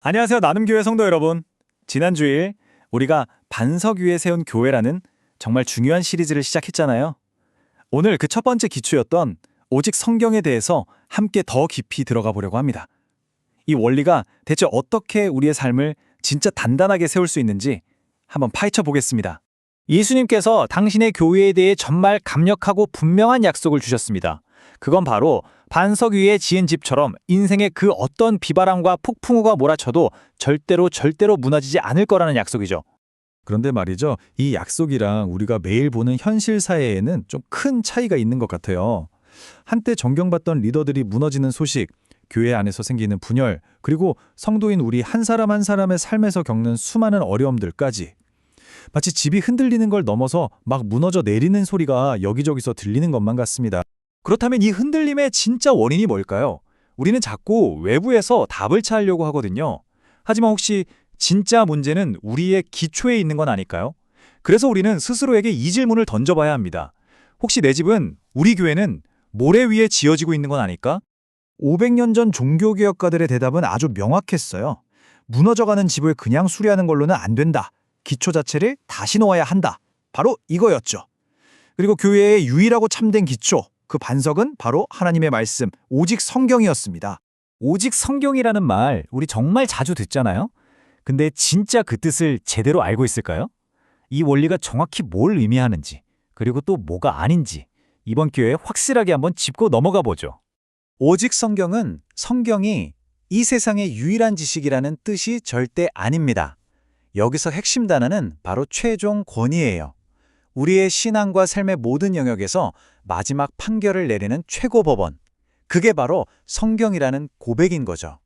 안녕하세요. 나눔교회 성도 여러분. 지난 주일 우리가 반석 위에 세운 교회라는 정말 중요한 시리즈를 시작했잖아요. 오늘 그 첫 번째 기초였던 오직 성경에 대해서 함께 더 깊이 들어가 보려고 합니다. 이 원리가 대체 어떻게 우리의 삶을 진짜 단단하게 세울 수 있는지 한번 파헤쳐 보겠습니다. 예수님께서 당신의 교회에 대해 정말 강력하고 분명한 약속을 주셨습니다. 그건 바로 반석 위에 지은 집처럼 인생의 그 어떤 비바람과 폭풍우가 몰아쳐도 절대로 무너지지 않을 거라는 약속이죠. 그런데 말이죠. 이 약속이랑 우리가 매일 보는 현실 사회에는 좀 큰 차이가 있는 것 같아요. 한때 존경받던 리더들이 무너지는 소식, 교회 안에서 생기는 분열, 그리고 성도인 우리 한 사람 한 사람의 삶에서 겪는 수많은 어려움들까지 마치 집이 흔들리는 걸 넘어서 막 무너져 내리는 소리가 여기저기서 들리는 것만 같습니다. 그렇다면 이 흔들림의 진짜 원인이 뭘까요? 우리는 자꾸 외부에서 답을 찾으려고 하거든요. 하지만 혹시 진짜 문제는 우리의 기초에 있는 건 아닐까요? 그래서 우리는 스스로에게 이 질문을 던져봐야 합니다. 혹시 내 집은, 우리 교회는 모래 위에 지어지고 있는 건 아닐까? 500년 전 종교개혁가들의 대답은 아주 명확했어요. 무너져가는 집을 그냥 수리하는 걸로는 안 된다. 기초 자체를 다시 놓아야 한다. 바로 이거였죠. 그리고 교회의 유일하고 참된 기초, 그 반석은 바로 하나님의 말씀, 오직 성경이었습니다. 오직 성경이라는 말 우리 정말 자주 듣잖아요? 근데 진짜 그 뜻을 제대로 알고 있을까요? 이 원리가 정확히 뭘 의미하는지, 그리고 또 뭐가 아닌지 이번 기회에 확실하게 한번 짚고 넘어가 보죠. 오직 성경이 이 세상의 유일한 지식이라는 뜻이 절대 아닙니다. 여기서 핵심 단어는 바로 최종 권위예요. 우리의 신앙과 삶의 모든 영역에서 마지막 판결을 내리는 최고 법원. 그게 바로 성경이라는 고백인 거죠.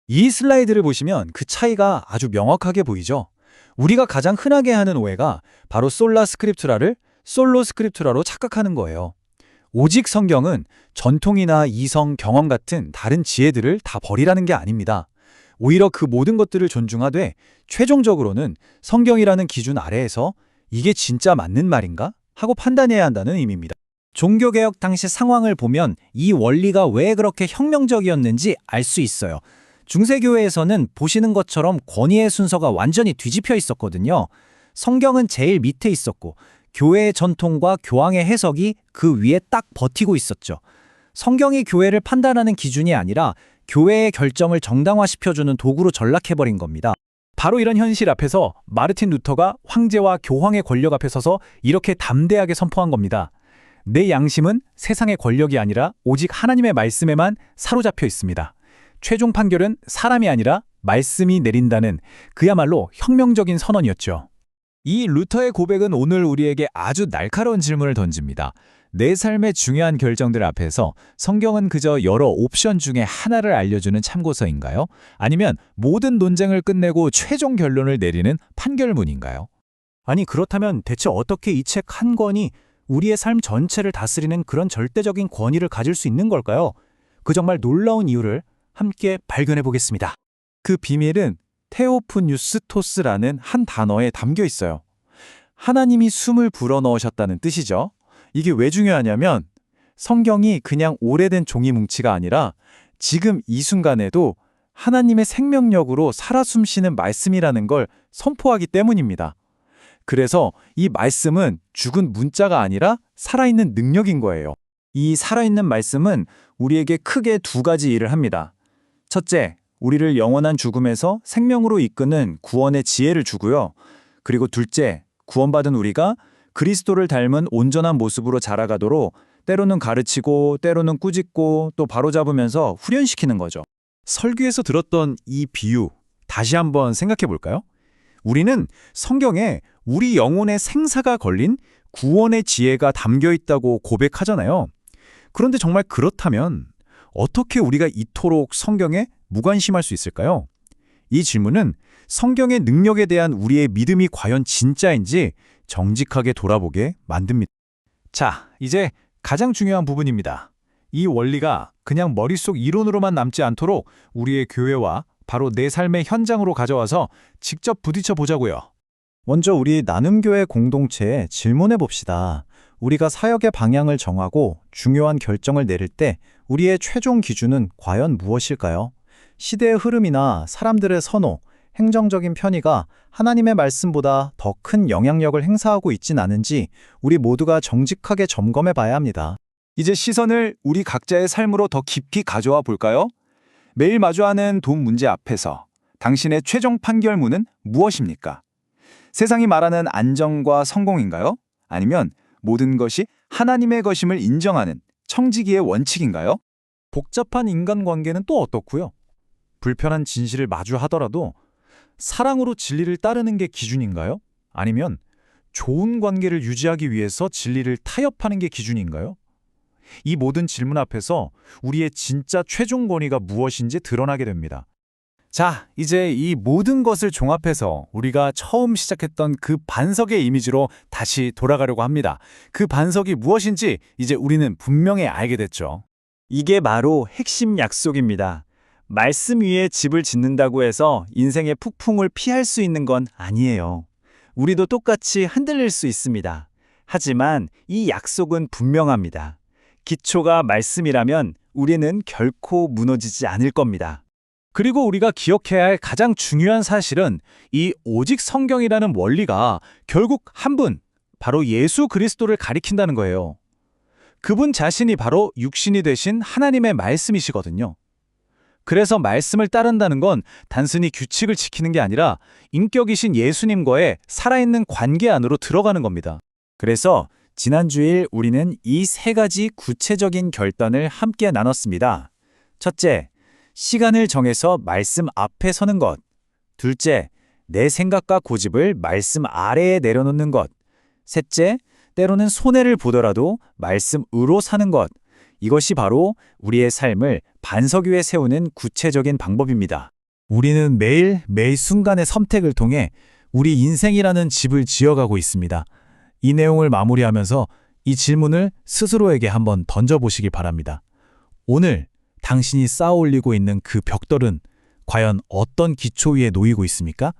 이 슬라이드를 보시면 그 차이가 아주 명확하게 보이죠? 우리가 가장 흔하게 하는 오해가 바로 솔라 스크립투라를 솔로 스크립투라로 착각하는 거예요. 오직 성경은 전통이나 이성, 경험 같은 다른 지혜들을 다 버리라는 게 아닙니다. 오히려 그 모든 것들을 존중하되 최종적으로는 성경이라는 기준 아래에서 이게 진짜 맞는 말인가? 하고 판단해야 한다는 의미입니다. 종교개혁 당시 상황을 보면 이 원리가 왜 그렇게 혁명적이었는지 알 수 있어요. 중세교회에서는 보시는 것처럼 권위의 순서가 완전히 뒤집혀 있었거든요. 성경은 제일 밑에 있었고 교회의 전통과 교황의 해석이 그 위에 딱 버티고 있었죠. 성경이 교회를 판단하는 기준이 아니라 교회의 결정을 정당화시켜주는 도구로 전락해버린 겁니다. 바로 이런 현실 앞에서 마르틴 루터가 황제와 교황의 권력 앞에 서서 이렇게 담대하게 선포한 겁니다. 내 양심은 세상의 권력이 아니라 오직 하나님의 말씀에만 사로잡혀 있습니다. 최종 판결은 사람이 아니라 말씀이 내린다는 그야말로 혁명적인 선언이었죠. 이 루터의 고백은 오늘 우리에게 아주 날카로운 질문을 던집니다. 내 삶의 중요한 결정들 앞에서 성경은 그저 여러 옵션 중에 하나를 알려주는 참고서인가요? 아니면 모든 논쟁을 끝내고 최종 결론을 내리는 판결문인가요? 아니, 그렇다면 대체 어떻게 이 책 한 권이 우리의 삶 전체를 다스리는 그런 절대적인 권위를 가질 수 있는 걸까요? 그 정말 놀라운 이유를 함께 발견해 보겠습니다. 그 비밀은 테오프뉴스토스라는 한 단어에 담겨 있어요. 하나님이 숨을 불어넣으셨다는 뜻이죠. 이게 왜 중요하냐면 성경이 그냥 오래된 종이 뭉치가 아니라 지금 이 순간에도 하나님의 생명력으로 살아 숨쉬는 말씀이라는 걸 선포하기 때문입니다. 그래서 이 말씀은 죽은 문자가 아니라 살아있는 능력인 거예요. 이 살아있는 말씀은 우리에게 크게 두 가지 일을 합니다. 첫째, 우리를 영원한 죽음에서 생명으로 이끄는 구원의 지혜를 주고요. 그리고 둘째, 구원받은 우리가 그리스도를 닮은 온전한 모습으로 자라가도록 때로는 가르치고 때로는 꾸짖고 또 바로잡으면서 후련시키는 거죠. 설교에서 들었던 이 비유 다시 한번 생각해 볼까요? 우리는 성경에 우리 영혼의 생사가 걸린 구원의 지혜가 담겨 있다고 고백하잖아요. 그런데 정말 그렇다면 어떻게 우리가 이토록 성경에 무관심할 수 있을까요? 이 질문은 성경의 능력에 대한 우리의 믿음이 과연 진짜인지 정직하게 돌아보게 만듭니다. 자, 이제 가장 중요한 부분입니다. 이 원리가 그냥 머릿속 이론으로만 남지 않도록 우리의 교회와 바로 내 삶의 현장으로 가져와서 직접 부딪혀 보자고요. 먼저 우리 나눔교회 공동체에 질문해 봅시다. 우리가 사역의 방향을 정하고 중요한 결정을 내릴 때 우리의 최종 기준은 과연 무엇일까요? 시대의 흐름이나 사람들의 선호, 행정적인 편의가 하나님의 말씀보다 더 큰 영향력을 행사하고 있진 않은지 우리 모두가 정직하게 점검해 봐야 합니다. 이제 시선을 우리 각자의 삶으로 더 깊이 가져와 볼까요? 매일 마주하는 돈 문제 앞에서 당신의 최종 판결문은 무엇입니까? 세상이 말하는 안정과 성공인가요? 아니면 모든 것이 하나님의 것임을 인정하는 청지기의 원칙인가요? 복잡한 인간관계는 또 어떻고요? 불편한 진실을 마주하더라도 사랑으로 진리를 따르는 게 기준인가요? 아니면 좋은 관계를 유지하기 위해서 진리를 타협하는 게 기준인가요? 이 모든 질문 앞에서 우리의 진짜 최종 권위가 무엇인지 드러나게 됩니다. 자, 이제 이 모든 것을 종합해서 우리가 처음 시작했던 그 반석의 이미지로 다시 돌아가려고 합니다. 그 반석이 무엇인지 이제 우리는 분명히 알게 됐죠. 이게 바로 핵심 약속입니다. 말씀 위에 집을 짓는다고 해서 인생의 폭풍을 피할 수 있는 건 아니에요. 우리도 똑같이 흔들릴 수 있습니다. 하지만 이 약속은 분명합니다. 기초가 말씀이라면 우리는 결코 무너지지 않을 겁니다. 그리고 우리가 기억해야 할 가장 중요한 사실은 이 오직 성경이라는 원리가 결국 한 분, 바로 예수 그리스도를 가리킨다는 거예요. 그분 자신이 바로 육신이 되신 하나님의 말씀이시거든요. 그래서 말씀을 따른다는 건 단순히 규칙을 지키는 게 아니라 인격이신 예수님과의 살아있는 관계 안으로 들어가는 겁니다. 그래서 지난 주일 우리는 이 세 가지 구체적인 결단을 함께 나눴습니다. 첫째, 시간을 정해서 말씀 앞에 서는 것. 둘째, 내 생각과 고집을 말씀 아래에 내려놓는 것. 셋째, 때로는 손해를 보더라도 말씀으로 사는 것. 이것이 바로 우리의 삶을 반석 위에 세우는 구체적인 방법입니다. 우리는 매일 순간의 선택을 통해 우리 인생이라는 집을 지어가고 있습니다. 이 내용을 마무리하면서 이 질문을 스스로에게 한번 던져보시기 바랍니다. 오늘 당신이 쌓아 올리고 있는 그 벽돌은 과연 어떤 기초 위에 놓이고 있습니까?